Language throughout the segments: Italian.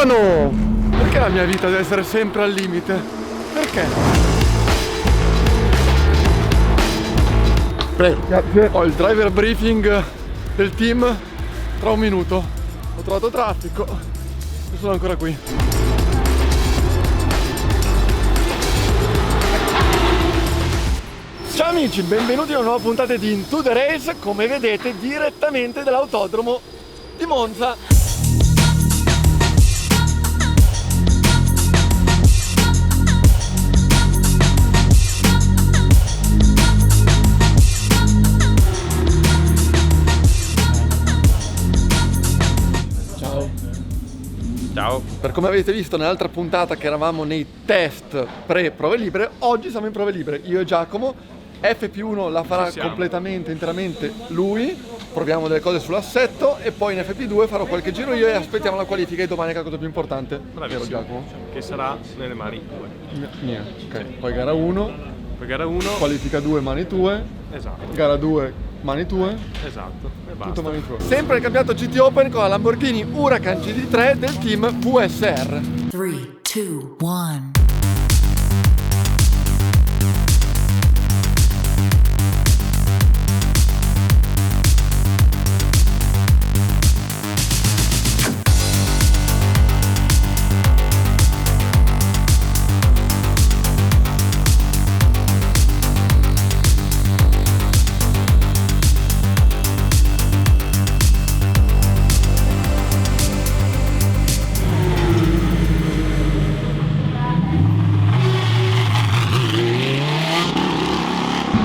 Stefano! Perché la mia vita deve essere sempre al limite? Perché? Prego. Grazie. Ho il driver briefing del team tra un minuto. Ho trovato traffico e sono ancora qui. Ciao amici, benvenuti a una nuova puntata di Into the Race, come vedete direttamente dall'autodromo di Monza. Ciao. Per come avete visto nell'altra puntata che eravamo nei test pre-prove libere, oggi siamo in prove libere, io e Giacomo. FP1 la farà completamente, interamente lui, proviamo delle cose sull'assetto e poi in FP2 farò qualche giro io e aspettiamo la qualifica e domani che è la cosa più importante. Bravissimo. Vero Giacomo? Che sarà nelle mani tue. Niente, ok. Poi gara 1, gara 1, qualifica 2 mani tue, esatto, gara 2 mani tue, esatto, e basta. tutto mani tue. Sempre il campionato GT Open con la Lamborghini Huracan GT3 del team VSR. 3, 2, 1.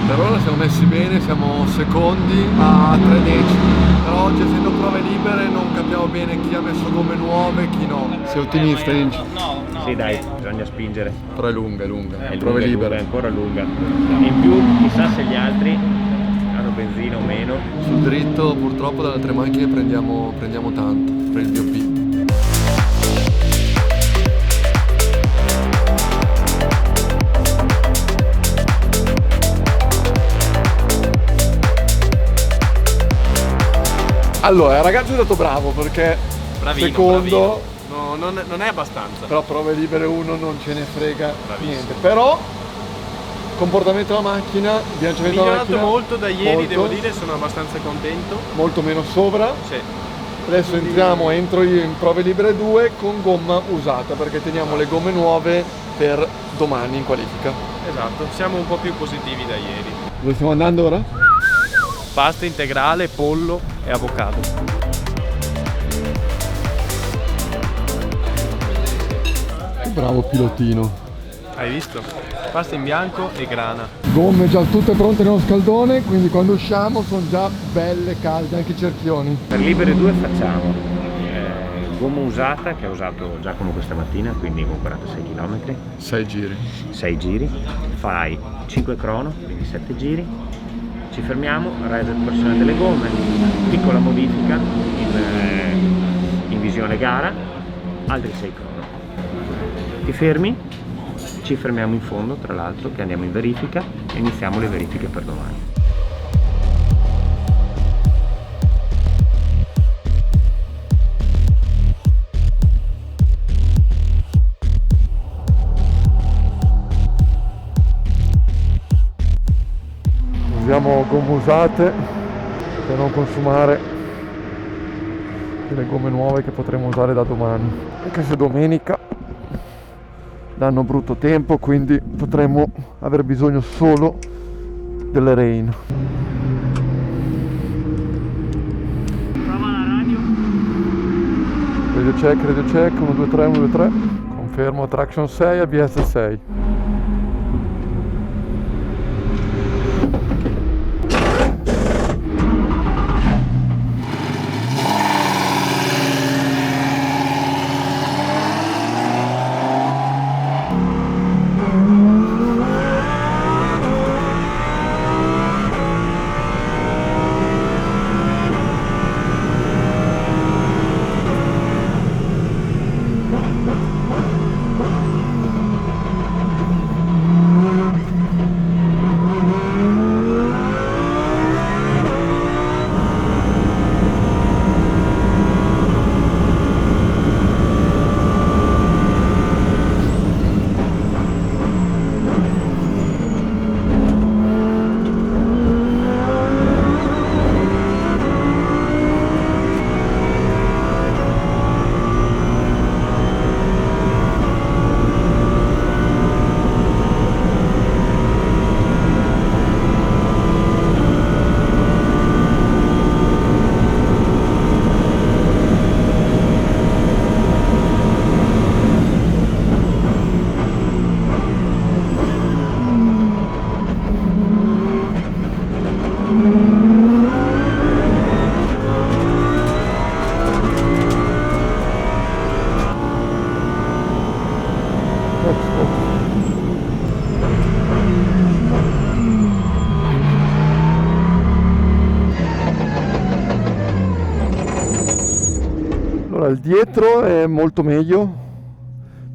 Per ora siamo messi bene, siamo secondi a 3 decimi, però oggi essendo prove libere non capiamo bene chi ha messo gomme nuove e chi no. Sei ottimista, Inci? Sì dai, bisogna spingere. Però è lunga, è lunga. È Prove lunga, libere. è ancora lunga. In più chissà se gli altri hanno benzina o meno. Sul dritto purtroppo dalle altre macchine prendiamo tanto per il DOP. Allora, il ragazzo è stato bravo perché Bravino, secondo, bravino. No, non è abbastanza. però prove libere uno non ce ne frega Bravissimo. niente. Però comportamento della macchina, bilanciamento della Migliorato macchina molto da ieri, molto, devo dire, sono abbastanza contento. molto meno sopra. Sì. Adesso entro io in prove libere 2 con gomma usata perché teniamo le gomme nuove per domani in qualifica. Esatto, siamo un po' più positivi da ieri. Dove stiamo andando ora? Pasta integrale, pollo e avocado. Che bravo pilotino. Hai visto? Pasta in bianco e grana. Gomme già tutte pronte nello scaldone, quindi quando usciamo sono già belle calde, anche i cerchioni. Per libere 2 facciamo gomma usata che ha usato Giacomo questa mattina, quindi con 46 km, 6 giri. 6 giri, fai 5 crono, quindi 7 giri, ci fermiamo, reset pressione delle gomme, piccola modifica in visione gara, altri 6 crono. Ti fermi, ci fermiamo in fondo tra l'altro che andiamo in verifica e iniziamo le verifiche per domani. Usiamo gomme usate per non consumare le gomme nuove che potremo usare da domani, anche se domenica danno brutto tempo, quindi potremmo aver bisogno solo delle rain. Prova la radio. Radio check, 1 2 3 1 2 3. Confermo traction 6, ABS 6. Allora, il dietro è molto meglio,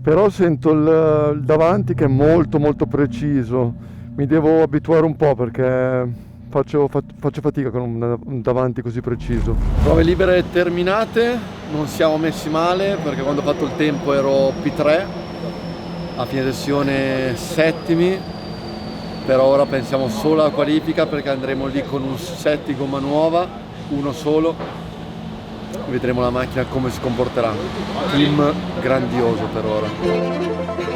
però sento il davanti che è molto molto preciso. Mi devo abituare un po' perché faccio fatica con un davanti così preciso. Prove libere terminate, non siamo messi male perché quando ho fatto il tempo ero P3, a fine sessione settimi, però ora pensiamo solo alla qualifica perché andremo lì con un set di gomma nuova, uno solo. Vedremo la macchina come si comporterà. Team grandioso per ora.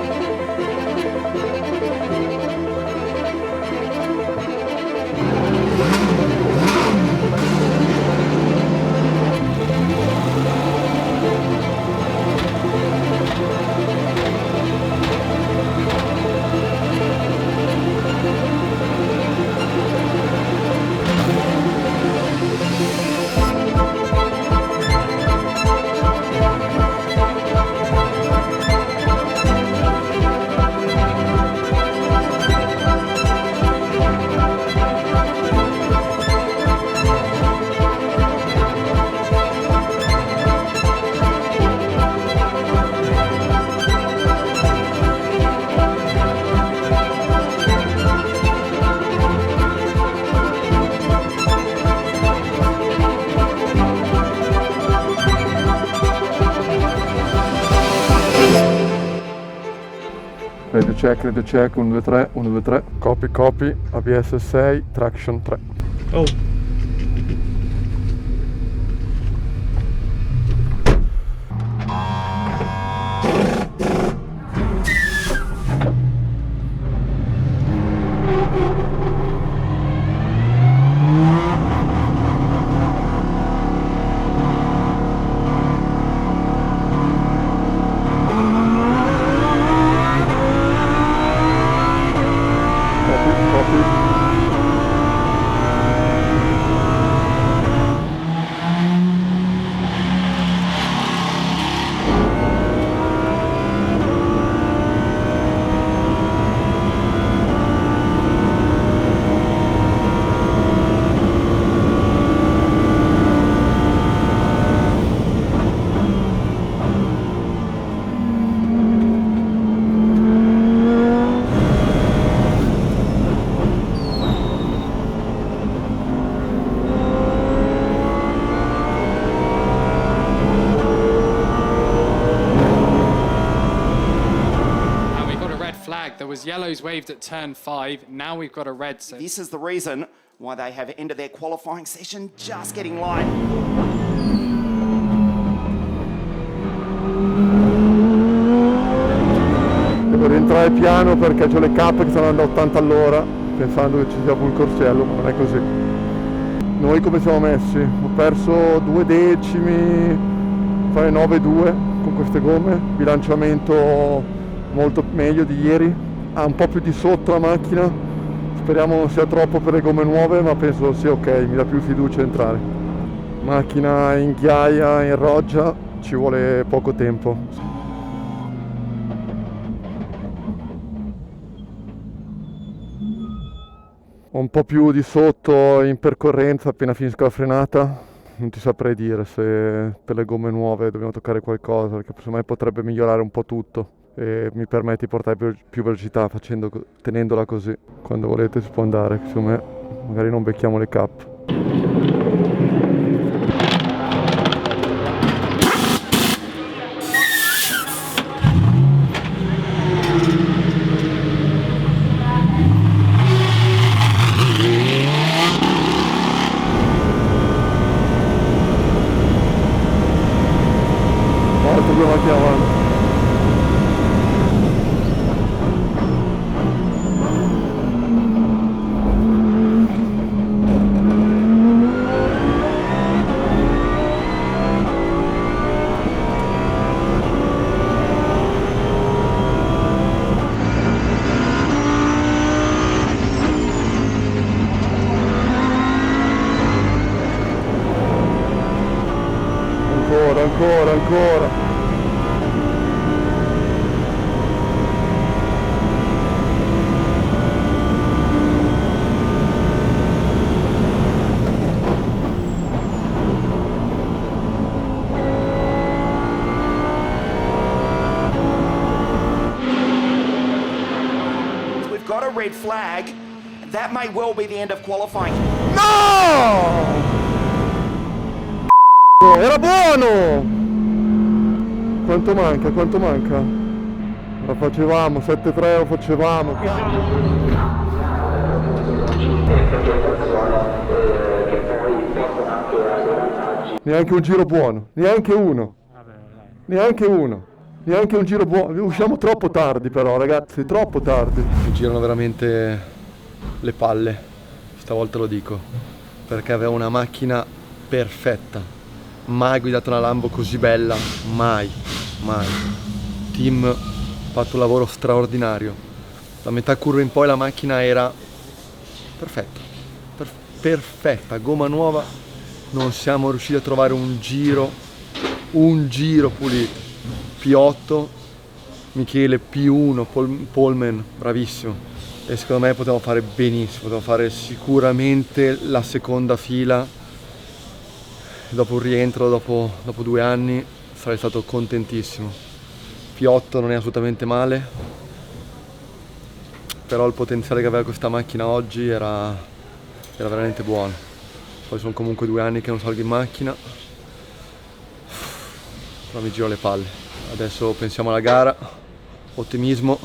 Radio check, 1, 2, 3, 1, 2, 3, copy, ABS 6, traction 3. Oh. There was yellows waved at turn 5, now we've got a red. So this is the reason why they have ended their qualifying session just getting light. Devo rientrare piano perché ho le cappe che stanno andando a 80 all'ora, pensando che ci sia pure il corsello, ma non è così. Noi come siamo messi? Ho perso 2 decimi, fare 9,2 con queste gomme, bilanciamento molto meglio di ieri. Ha un po' più di sotto la macchina, speriamo non sia troppo per le gomme nuove, ma penso sia ok, mi dà più fiducia entrare. Macchina in ghiaia, in roggia, ci vuole poco tempo. Ho un po' più di sotto in percorrenza appena finisco la frenata, non ti saprei dire se per le gomme nuove dobbiamo toccare qualcosa, perché secondo me potrebbe migliorare un po' tutto e mi permette di portare più velocità tenendola così. Quando volete si può andare, secondo me magari non becchiamo le cap. Molto più avanti avanti. Ancora. red flag, that may well be the end of qualifying. No! Era buono! Quanto manca? Quanto manca? La facevamo, 7-3 lo facevamo. Neanche un giro buono, neanche uno. Neanche uno. Neanche un giro buono. Usciamo troppo tardi però, ragazzi, troppo tardi. Mi girano veramente le palle, stavolta lo dico, perché avevo una macchina perfetta. Mai guidato una Lambo così bella, mai, mai. Team ha fatto un lavoro straordinario. Da metà curva in poi la macchina era perfetta, perfetta, gomma nuova. Non siamo riusciti a trovare un giro pulito. P8, Michele P1, Polman, bravissimo. E secondo me potevamo fare benissimo, potevamo fare sicuramente la seconda fila. Dopo un rientro, dopo 2 anni, sarei stato contentissimo. P8 non è assolutamente male, però il potenziale che aveva questa macchina oggi era veramente buono. Poi sono comunque 2 anni che non salgo in macchina, però mi giro le palle. Adesso pensiamo alla gara, ottimismo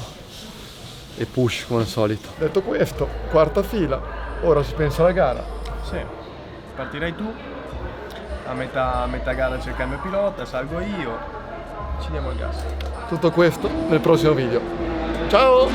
e push come al solito. Detto questo, quarta fila, ora si pensa alla gara. Sì, partirai tu, a metà gara c'è il cambio pilota, salgo io, ci diamo il gas. Tutto questo nel prossimo video. Ciao!